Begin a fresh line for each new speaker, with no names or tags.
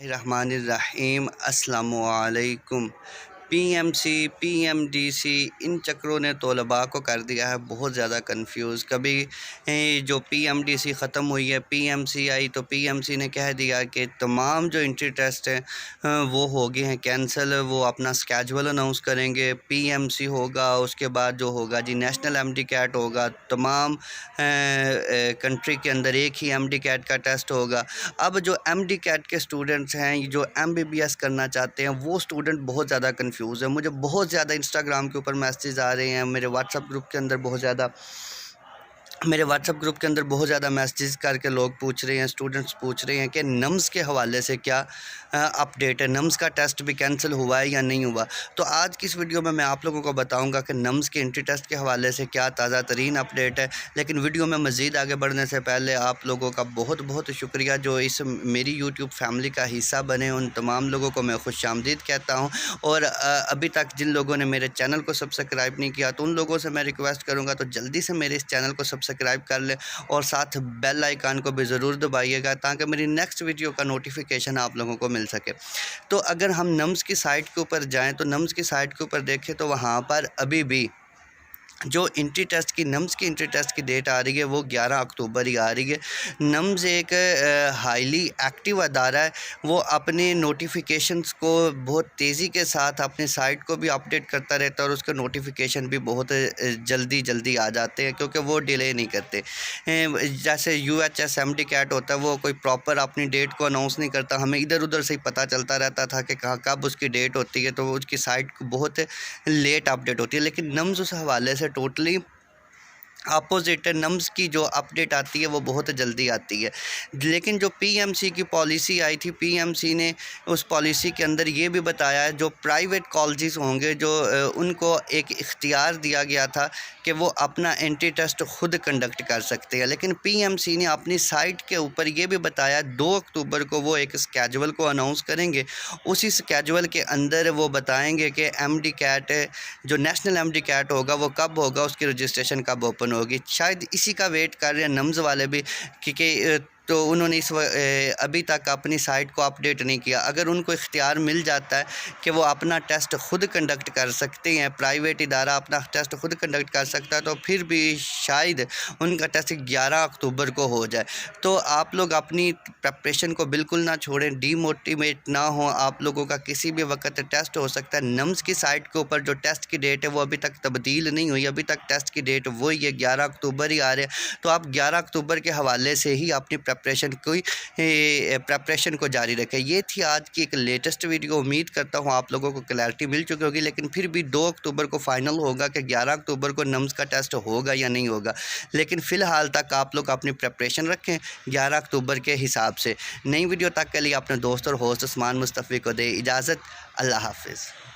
रहमानिर्रहीम। अस्सलामुअलैकुम। PMC, PMDC इन चक्रों ने तलबा को कर दिया है बहुत ज़्यादा कंफ्यूज। कभी जो पीएमडीसी ख़त्म हुई है, पीएमसी आई, तो पीएमसी ने कह दिया कि तमाम जो एंट्री टेस्ट हैं वो हो गए हैं कैंसिल, वो अपना स्केजुअल अनाउंस करेंगे। पीएमसी होगा, उसके बाद जो होगा जी नेशनल एमडीकैट होगा। तमाम कंट्री के अंदर एक ही एमडीकैट का टेस्ट होगा। अब जो एमडीकैट के स्टूडेंट्स हैं, जो एमबीबीएस करना चाहते हैं, वो स्टूडेंट बहुत ज़्यादा कंफ्यूज है। मुझे बहुत ज़्यादा इंस्टाग्राम के ऊपर मैसेज आ रहे हैं, मेरे व्हाट्सएप ग्रुप के अंदर बहुत ज़्यादा मैसेज करके लोग पूछ रहे हैं, स्टूडेंट्स पूछ रहे हैं कि नम्स के हवाले से क्या अपडेट है, नम्स का टेस्ट भी कैंसिल हुआ है या नहीं हुआ। तो आज की इस वीडियो में मैं आप लोगों को बताऊंगा कि नम्स के एंट्री टेस्ट के हवाले से क्या ताज़ा तरीन अपडेट है। लेकिन वीडियो में मज़ीद आगे बढ़ने से पहले आप लोगों का बहुत बहुत शुक्रिया जो इस मेरी यूट्यूब फैमिली का हिस्सा बने। उन तमाम लोगों को मैं खुशामदीद कहता हूँ। और अभी तक जिन लोगों ने मेरे चैनल को सब्सक्राइब नहीं किया, तो उन लोगों से मैं रिक्वेस्ट करूँगा तो जल्दी से मेरे इस चैनल को सब्सक्राइब कर ले और साथ बेल आइकन को भी ज़रूर दबाइएगा ताकि मेरी नेक्स्ट वीडियो का नोटिफिकेशन आप लोगों को मिल सके। तो अगर हम नम्स की साइट के ऊपर जाएं तो नम्स की साइट के ऊपर देखें तो वहाँ पर अभी भी जो एंट्री टेस्ट की नम्स की एंट्री टेस्ट की डेट आ रही है वो 11 अक्टूबर ही आ रही है। नम्स एक हाईली एक्टिव अदारा है, वो अपने नोटिफिकेशंस को बहुत तेज़ी के साथ अपने साइट को भी अपडेट करता रहता है और उसके नोटिफिकेशन भी बहुत जल्दी आ जाते हैं क्योंकि वो डिले नहीं करते। जैसे यूएचएस एमडीकैट होता है, वो कोई प्रॉपर अपनी डेट को अनाउंस नहीं करता, हमें इधर उधर से ही पता चलता रहता था कि कब उसकी डेट होती है, तो उसकी साइट बहुत लेट अपडेट होती है। लेकिन नम्स उस हवाले से टोटली अपोजिट है। नम्स की जो अपडेट आती है वो बहुत जल्दी आती है। लेकिन जो पीएमसी की पॉलिसी आई थी, पीएमसी ने उस पॉलिसी के अंदर ये भी बताया है जो प्राइवेट कॉलेजेस होंगे, जो उनको एक इख्तियार दिया गया था कि वो अपना एंट्री टेस्ट खुद कंडक्ट कर सकते हैं। लेकिन पीएमसी ने अपनी साइट के ऊपर ये भी बताया 2 अक्टूबर को वो एक स्केजुअल को अनाउंस करेंगे। उसी स्केजुअल के अंदर वो बताएंगे कि एमडीकैट जो नेशनल एमडीकैट होगा वो कब होगा, उसकी रजिस्ट्रेशन कब ओपन होगी। शायद इसी का वेट कर रहे हैं नम्स वाले भी, क्योंकि तो उन्होंने अभी तक अपनी साइट को अपडेट नहीं किया। अगर उनको इख्तियार मिल जाता है कि वो अपना टेस्ट खुद कंडक्ट कर सकते हैं, प्राइवेट इदारा अपना टेस्ट खुद कंडक्ट कर सकता है, तो फिर भी शायद उनका टेस्ट 11 अक्टूबर को हो जाए। तो आप लोग अपनी प्रेपरेशन को बिल्कुल ना छोड़ें, डीमोटिवेट ना हो। आप लोगों का किसी भी वक्त टेस्ट हो सकता है। नम्स की साइट के ऊपर जो टेस्ट की डेट है वो अभी तक तब्दील नहीं हुई, अभी तक टेस्ट की डेट वही है, 11 अक्टूबर ही आ रहे हैं। तो आप 11 अक्टूबर के हवाले से ही अपनी प्रेपरेशन को जारी रखें। ये थी आज की एक लेटेस्ट वीडियो। उम्मीद करता हूँ आप लोगों को क्लैरिटी मिल चुकी होगी। लेकिन फिर भी 2 अक्टूबर को फाइनल होगा कि 11 अक्टूबर को नम्स का टेस्ट होगा या नहीं होगा। लेकिन फ़िलहाल तक आप लोग अपनी प्रेपरेशन रखें 11 अक्टूबर के हिसाब से। नई वीडियो तक के लिए अपने दोस्त और होस्ट उस्मान मुस्तफ़ी को दे इजाज़त। अल्लाह हाफ़िज़।